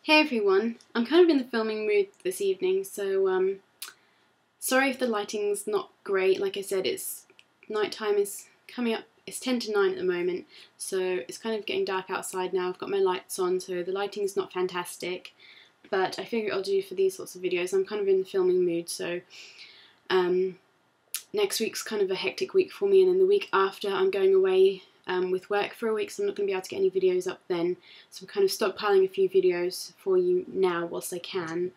Hey everyone, I'm kind of in the filming mood this evening, so sorry if the lighting's not great. Like I said, nighttime is coming up. It's 10 to 9 at the moment, so it's kind of getting dark outside now. I've got my lights on, so the lighting's not fantastic, but I figure I'll do for these sorts of videos. I'm kind of in the filming mood, so next week's kind of a hectic week for me, and then the week after I'm going away with work for a week, so I'm not going to be able to get any videos up then. So I'm kind of stockpiling a few videos for you now whilst I can.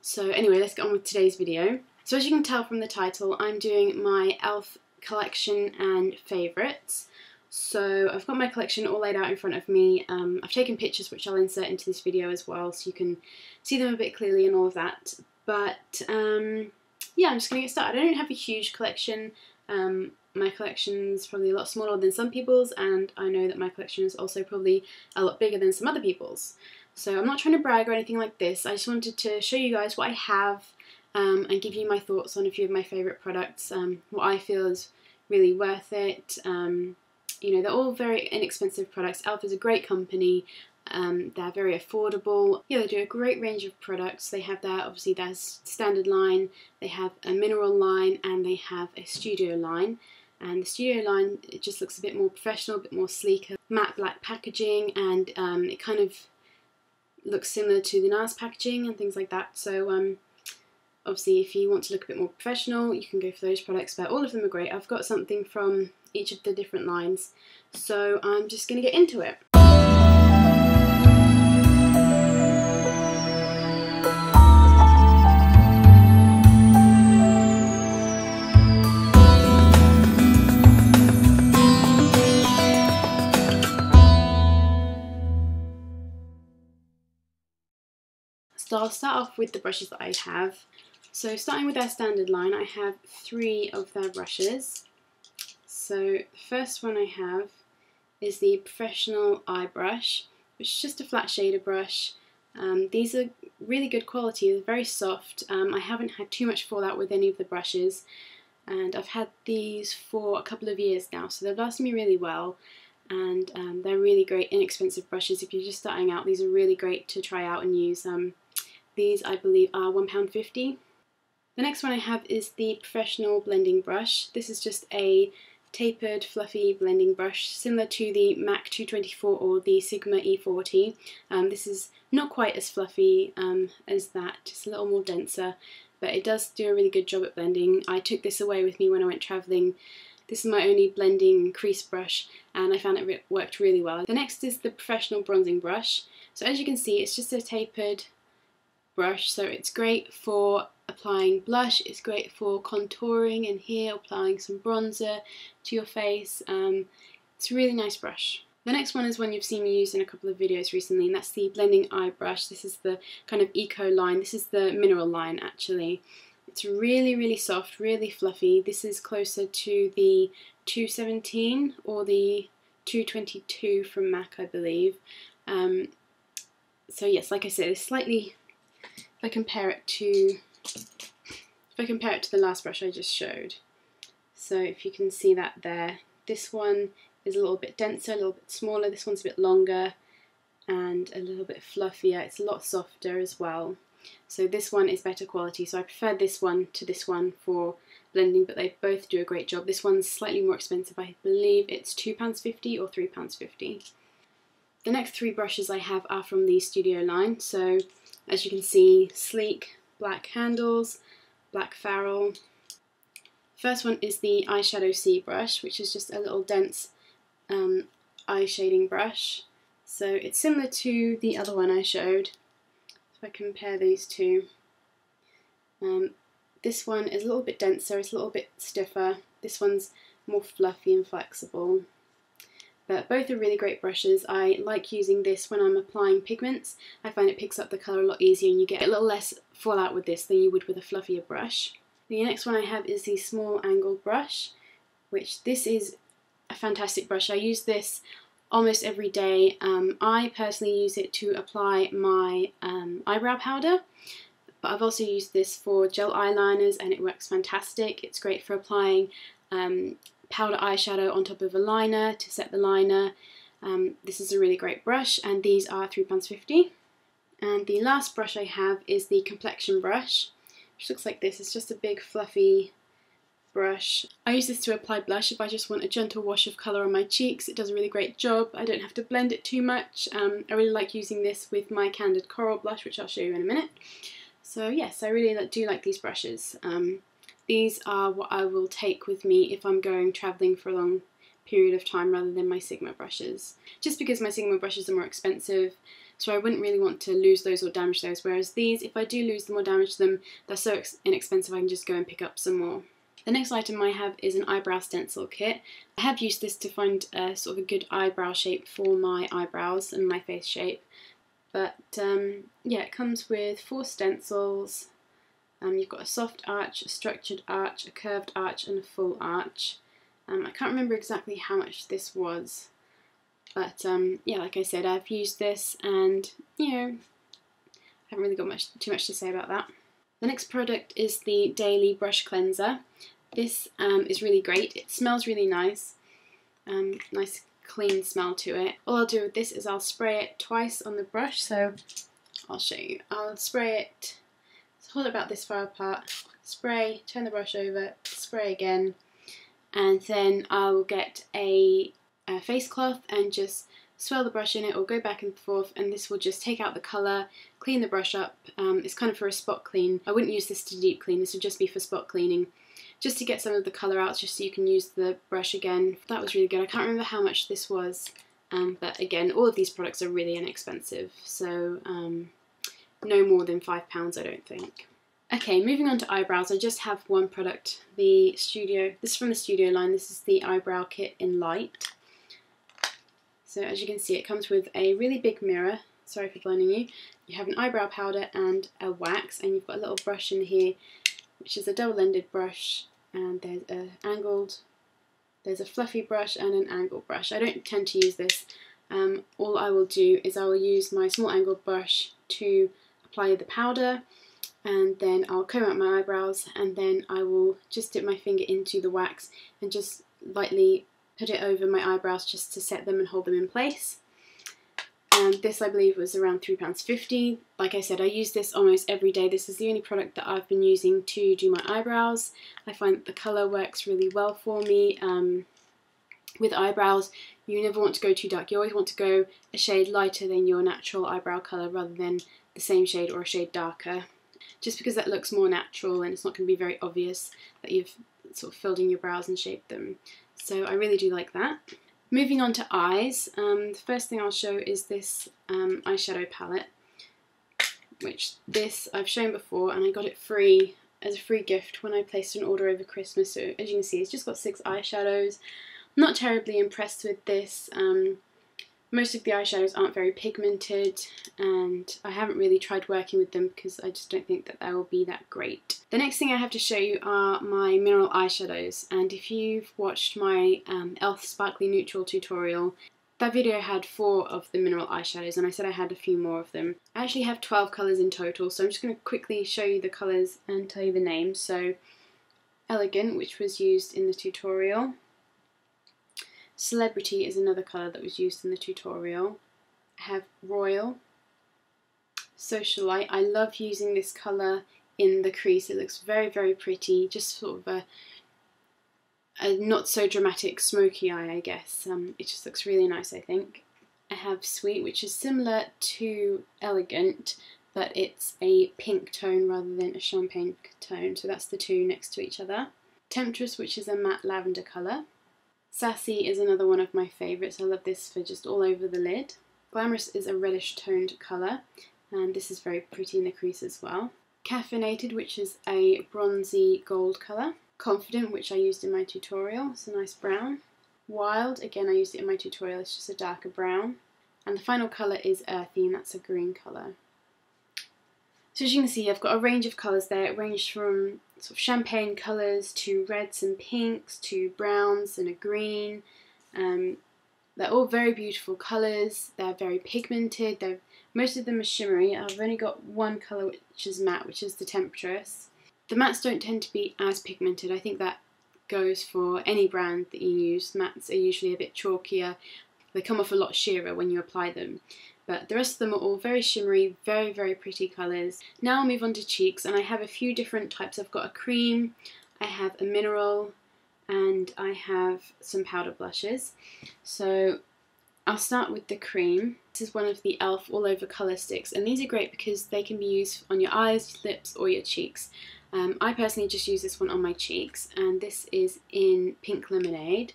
So anyway, let's get on with today's video. So as you can tell from the title, I'm doing my e.l.f. collection and favourites. So I've got my collection all laid out in front of me. I've taken pictures which I'll insert into this video as well, so you can see them a bit clearly and all of that. But yeah, I'm just going to get started. I don't have a huge collection. My collection's probably a lot smaller than some people's, and I know that my collection is also probably a lot bigger than some other people's. So I'm not trying to brag or anything like this. I just wanted to show you guys what I have and give you my thoughts on a few of my favourite products, what I feel is really worth it. You know, they're all very inexpensive products. e.l.f. is a great company. They're very affordable. Yeah, they do a great range of products. They have obviously their standard line, they have a mineral line, and they have a studio line. And the studio line, it just looks a bit more professional, a bit more sleeker. Matte black packaging, and it kind of looks similar to the NARS packaging and things like that. So obviously if you want to look a bit more professional, you can go for those products, but all of them are great. I've got something from each of the different lines, so I'm just going to get into it. So I'll start off with the brushes that I have. So starting with their standard line, I have 3 of their brushes. So the first one I have is the Professional Eye Brush, which is just a flat shader brush. These are really good quality, they're very soft. I haven't had too much fallout with any of the brushes, and I've had these for a couple of years now, so they've lasted me really well. And they're really great inexpensive brushes. If you're just starting out, these are really great to try out and use. These, I believe, are £1.50. The next one I have is the Professional Blending Brush. This is just a tapered, fluffy blending brush, similar to the MAC 224 or the Sigma E40. This is not quite as fluffy as that, just a little more denser, but it does do a really good job at blending. I took this away with me when I went travelling. This is my only blending crease brush, and I found it worked really well. The next is the Professional Bronzing Brush. So as you can see, it's just a tapered brush, so it's great for applying blush, it's great for contouring and here applying some bronzer to your face. It's a really nice brush. The next one is one you've seen me use in a couple of videos recently, and that's the Blending Eye Brush. This is the kind of eco line. This is the mineral line actually. It's really soft, really fluffy. This is closer to the 217 or the 222 from MAC, I believe. So yes, like I said, it's slightly, if I compare it to the last brush I just showed. So if you can see that there, this one is a little bit denser, a little bit smaller. This one's a bit longer and a little bit fluffier. It's a lot softer as well. So this one is better quality, so I prefer this one to this one for blending, but they both do a great job. This one's slightly more expensive. I believe it's £2.50 or £3.50. The next 3 brushes I have are from the Studio line. So as you can see, sleek black handles, black ferrule. First one is the Eyeshadow C brush, which is just a little dense eye shading brush. So it's similar to the other one I showed. If I compare these two, this one is a little bit denser, it's a little bit stiffer. This one's more fluffy and flexible. But both are really great brushes. I like using this when I'm applying pigments. I find it picks up the colour a lot easier and you get a little less fallout with this than you would with a fluffier brush. The next one I have is the Small Angle Brush, which this is a fantastic brush. I use this almost every day. I personally use it to apply my eyebrow powder, but I've also used this for gel eyeliners and it works fantastic. It's great for applying powder eyeshadow on top of a liner to set the liner. This is a really great brush, and these are £3.50. And the last brush I have is the complexion brush, which looks like this. It's just a big fluffy brush. I use this to apply blush if I just want a gentle wash of colour on my cheeks. It does a really great job. I don't have to blend it too much. I really like using this with my Candid Coral blush, which I'll show you in a minute. So yes, I really do like these brushes. These are what I will take with me if I'm going travelling for a long period of time rather than my Sigma brushes. Just because my Sigma brushes are more expensive, so I wouldn't really want to lose those or damage those, whereas these, if I do lose them or damage them, they're so inexpensive I can just go and pick up some more. The next item I have is an eyebrow stencil kit. I have used this to find a sort of a good eyebrow shape for my eyebrows and my face shape. But yeah, it comes with 4 stencils. You've got a soft arch, a structured arch, a curved arch and a full arch. I can't remember exactly how much this was. But yeah, like I said, I've used this and, you know, I haven't really got too much to say about that. The next product is the Daily Brush Cleanser. This is really great. It smells really nice. Nice clean smell to it. All I'll do with this is I'll spray it twice on the brush, so I'll show you. I'll spray it, so hold it about this far apart, spray, turn the brush over, spray again, and then I'll get a face cloth and just swirl the brush in it or go back and forth, and this will just take out the colour, clean the brush up. It's kind of for a spot clean. I wouldn't use this to deep clean, this would just be for spot cleaning, just to get some of the colour out, just so you can use the brush again. That was really good. I can't remember how much this was, but again, all of these products are really inexpensive, so no more than £5 I don't think. Okay, moving on to eyebrows, I just have one product, this is from the Studio line. This is the eyebrow kit in light. So as you can see, it comes with a really big mirror. Sorry for blinding you. You have an eyebrow powder and a wax, and you've got a little brush in here, which is a double-ended brush, and there's a fluffy brush and an angled brush. I don't tend to use this. All I will do is I will use my small angled brush to apply the powder, and then I'll comb out my eyebrows, and then I will just dip my finger into the wax and just lightly put it over my eyebrows just to set them and hold them in place. And this, I believe, was around £3.50. Like I said, I use this almost every day. This is the only product that I've been using to do my eyebrows. I find that the colour works really well for me. With eyebrows, you never want to go too dark. You always want to go a shade lighter than your natural eyebrow colour rather than the same shade or a shade darker. Just because that looks more natural and it's not going to be very obvious that you've sort of filled in your brows and shaped them. So I really do like that. Moving on to eyes, the first thing I'll show is this eyeshadow palette, which this I've shown before, and I got it free as a free gift when I placed an order over Christmas. So as you can see, it's just got 6 eyeshadows. I'm not terribly impressed with this. Most of the eyeshadows aren't very pigmented, and I haven't really tried working with them because I just don't think that they will be that great. The next thing I have to show you are my mineral eyeshadows, and if you've watched my e.l.f. Sparkly Neutral tutorial, that video had 4 of the mineral eyeshadows, and I said I had a few more of them. I actually have 12 colours in total, so I'm just going to quickly show you the colours and tell you the names. So Elegant, which was used in the tutorial. Celebrity is another colour that was used in the tutorial. I have Royal, Socialite. I love using this colour in the crease. It looks very, very pretty. Just sort of a not so dramatic smoky eye, I guess. It just looks really nice, I think. I have Sweet, which is similar to Elegant, but it's a pink tone rather than a champagne tone. So that's the 2 next to each other. Temptress, which is a matte lavender colour. Sassy is another one of my favourites. I love this for just all over the lid. Glamorous is a reddish toned colour, and this is very pretty in the crease as well. Caffeinated, which is a bronzy gold colour. Confident, which I used in my tutorial, it's a nice brown. Wild, again I used it in my tutorial, it's just a darker brown. And the final colour is Earthy, and that's a green colour. So as you can see, I've got a range of colours there. It ranged from sort of champagne colours to reds and pinks to browns and a green. They're all very beautiful colours. They're very pigmented. Most of them are shimmery. I've only got one colour which is matte, which is the Temptress. The mattes don't tend to be as pigmented. I think that goes for any brand that you use. Mattes are usually a bit chalkier. They come off a lot sheerer when you apply them. But the rest of them are all very shimmery, very, very pretty colours. Now I'll move on to cheeks, and I have a few different types. I've got a cream, I have a mineral, and I have some powder blushes. So I'll start with the cream. This is one of the e.l.f. All Over Colour Sticks, and these are great because they can be used on your eyes, lips, or your cheeks. I personally just use this one on my cheeks, and this is in Pink Lemonade.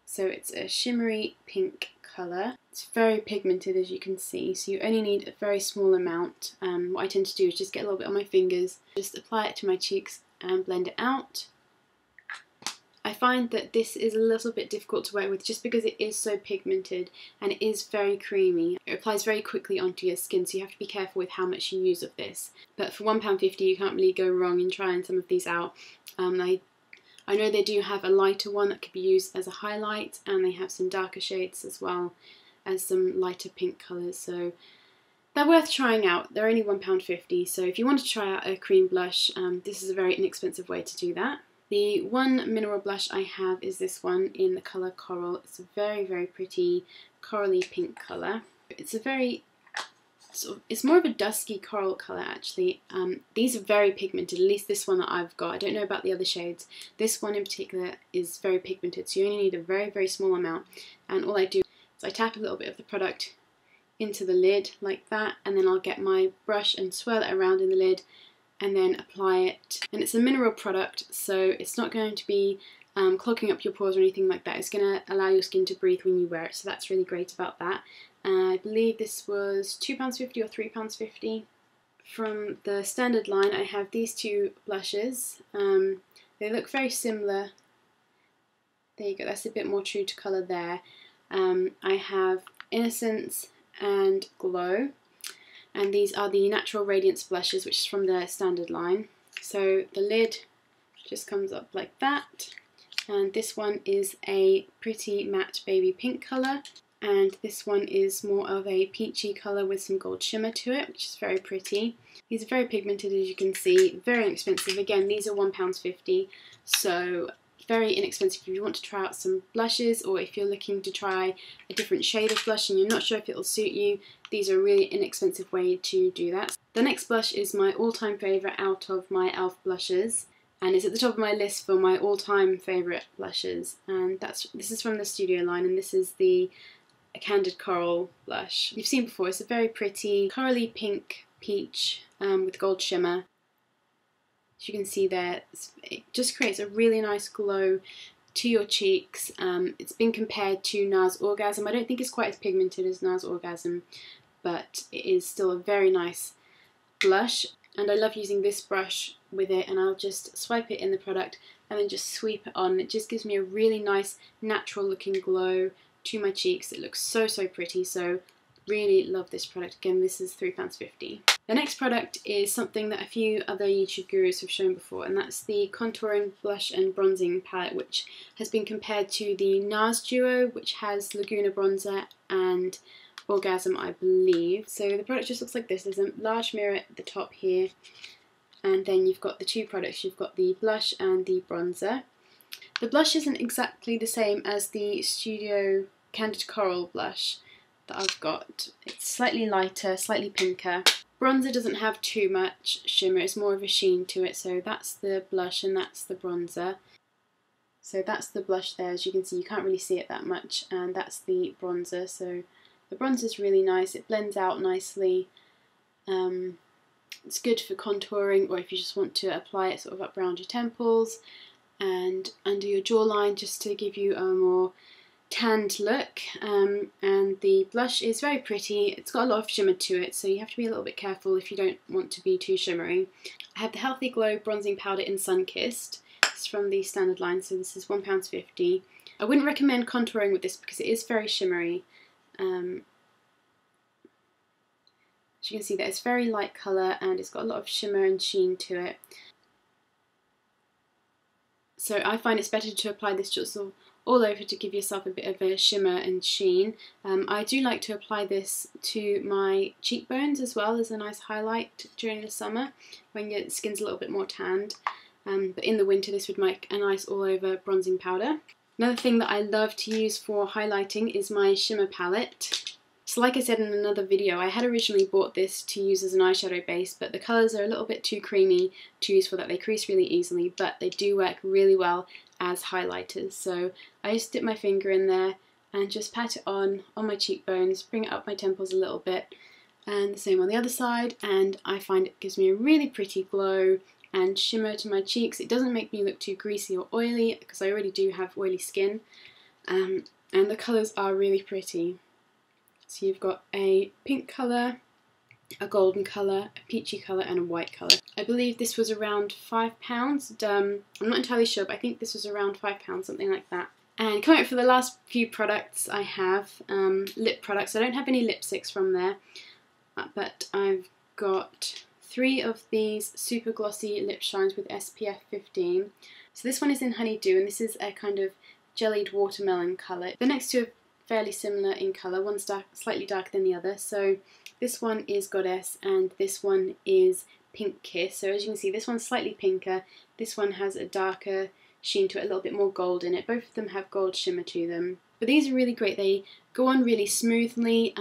So it's a shimmery pink colour. It's very pigmented, as you can see, so you only need a very small amount. What I tend to do is just get a little bit on my fingers, just apply it to my cheeks and blend it out. I find that this is a little bit difficult to work with just because it is so pigmented and it is very creamy. It applies very quickly onto your skin, so you have to be careful with how much you use of this. But for £1.50 you can't really go wrong in trying some of these out. I know they do have a lighter one that could be used as a highlight, and they have some darker shades as well as some lighter pink colours, so they're worth trying out. They're only £1.50, so if you want to try out a cream blush, this is a very inexpensive way to do that. The one mineral blush I have is this one in the colour Coral. It's a very, very pretty corally pink colour. It's a very it's more of a dusky coral colour actually. These are very pigmented, at least this one that I've got. I don't know about the other shades. This one in particular is very pigmented, so you only need a very, very small amount. And all I do is I tap a little bit of the product into the lid like that, and then I'll get my brush and swirl it around in the lid and then apply it. And it's a mineral product, so it's not going to be clogging up your pores or anything like that. It's going to allow your skin to breathe when you wear it, so that's really great about that. I believe this was £2.50 or £3.50. From the standard line I have these two blushes. They look very similar. There you go, that's a bit more true to colour there. I have Innocence and Glow, and these are the Natural Radiance blushes, which is from the standard line. So the lid just comes up like that, and this one is a pretty matte baby pink colour, and this one is more of a peachy colour with some gold shimmer to it, which is very pretty. These are very pigmented, as you can see, very inexpensive. Again, these are £1.50, so very inexpensive if you want to try out some blushes, or if you're looking to try a different shade of blush and you're not sure if it'll suit you. These are a really inexpensive way to do that. The next blush is my all-time favourite out of my e.l.f. blushes, and it's at the top of my list for my all-time favourite blushes, and this is from the Studio line, and this is the Candid Coral blush. You've seen before, it's a very pretty corally pink peach with gold shimmer. As you can see there, it just creates a really nice glow to your cheeks. It's been compared to NARS Orgasm. I don't think it's quite as pigmented as NARS Orgasm, but it is still a very nice blush, and I love using this brush with it, and I'll just swipe it in the product and then just sweep it on. It just gives me a really nice natural looking glow to my cheeks. It looks so, so pretty, so really love this product. Again, this is £3.50. The next product is something that a few other YouTube gurus have shown before, and that's the Contouring Blush and Bronzing Palette, which has been compared to the NARS Duo, which has Laguna Bronzer and Orgasm, I believe. So the product just looks like this. There's a large mirror at the top here, and then you've got the two products. You've got the blush and the bronzer. The blush isn't exactly the same as the Studio Candid Coral blush that I've got. It's slightly lighter, slightly pinker. Bronzer doesn't have too much shimmer, it's more of a sheen to it, so that's the blush and that's the bronzer. So that's the blush there, as you can see, you can't really see it that much, and that's the bronzer. So the bronzer's really nice, it blends out nicely. It's good for contouring, or if you just want to apply it sort of up around your temples and under your jawline, just to give you a more tanned look. And the blush is very pretty. It's got a lot of shimmer to it, so you have to be a little bit careful if you don't want to be too shimmery. I have the Healthy Glow bronzing powder in Sunkissed. It's from the standard line, so this is £1.50. I wouldn't recommend contouring with this because it is very shimmery. As you can see that it's very light colour and it's got a lot of shimmer and sheen to it. So I find it's better to apply this just sort of all over to give yourself a bit of a shimmer and sheen. I do like to apply this to my cheekbones as well as a nice highlight during the summer when your skin's a little bit more tanned. But in the winter this would make a nice all over bronzing powder. Another thing that I love to use for highlighting is my shimmer palette. So like I said in another video, I had originally bought this to use as an eyeshadow base, but the colours are a little bit too creamy to use for that. They crease really easily, but they do work really well as highlighters. So I just dip my finger in there and just pat it on my cheekbones, bring it up my temples a little bit, and the same on the other side, and I find it gives me a really pretty glow and shimmer to my cheeks. It doesn't make me look too greasy or oily because I already do have oily skin, and the colours are really pretty. So you've got a pink colour, a golden colour, a peachy colour and a white colour. I believe this was around £5. I'm not entirely sure, but I think this was around £5, something like that. And coming up for the last few products I have, lip products. I don't have any lipsticks from there, but I've got 3 of these super glossy lip shines with SPF 15. So this one is in Honeydew, and this is a kind of jellied watermelon colour. The next two are fairly similar in colour, one's slightly darker than the other. So this one is Goddess and this one is Pink Kiss. So as you can see, this one's slightly pinker, this one has a darker sheen to it, a little bit more gold in it. Both of them have gold shimmer to them. But these are really great, they go on really smoothly.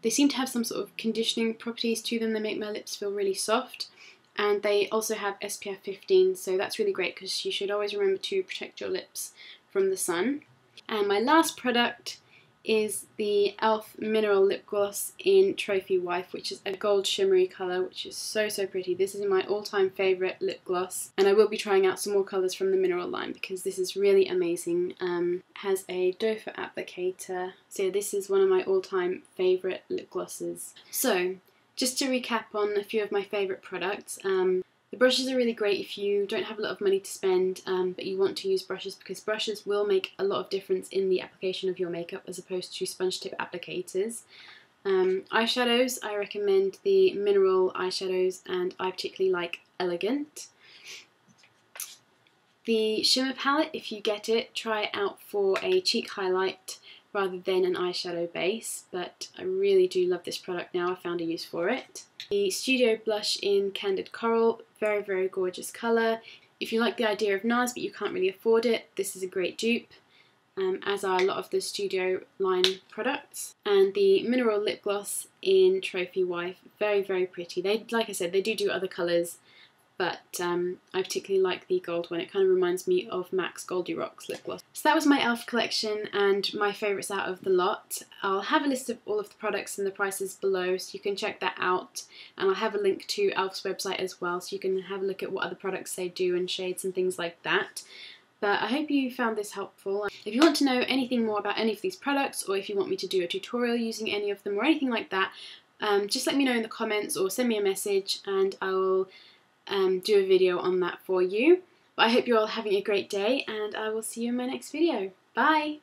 They seem to have some sort of conditioning properties to them. They make my lips feel really soft, and they also have SPF 15, so that's really great because you should always remember to protect your lips from the sun. And my last product is the e.l.f. Mineral Lip Gloss in Trophy Wife, which is a gold shimmery colour, which is so pretty. This is my all-time favourite lip gloss, and I will be trying out some more colours from the Mineral line because this is really amazing. Has a doe foot applicator, so this is one of my all-time favourite lip glosses. So, just to recap on a few of my favourite products, the brushes are really great if you don't have a lot of money to spend, but you want to use brushes, because brushes will make a lot of difference in the application of your makeup as opposed to sponge tip applicators. Eyeshadows, I recommend the Mineral eyeshadows, and I particularly like Elegant. The shimmer palette, if you get it, try it out for a cheek highlight rather than an eyeshadow base, but I really do love this product now. I found a use for it. The Studio Blush in Candid Coral, very gorgeous colour. If you like the idea of NARS but you can't really afford it, this is a great dupe, as are a lot of the Studio line products. And the Mineral Lip Gloss in Trophy Wife, very pretty. They, like I said, they do other colours, but I particularly like the gold one. It kind of reminds me of MAC's Goldie Rocks lip gloss. So that was my e.l.f. collection and my favourites out of the lot. I'll have a list of all of the products and the prices below, so you can check that out. And I'll have a link to e.l.f.'s website as well, so you can have a look at what other products they do and shades and things like that. But I hope you found this helpful. If you want to know anything more about any of these products, or if you want me to do a tutorial using any of them or anything like that, just let me know in the comments or send me a message and I will do a video on that for you. But I hope you're all having a great day, and I will see you in my next video. Bye!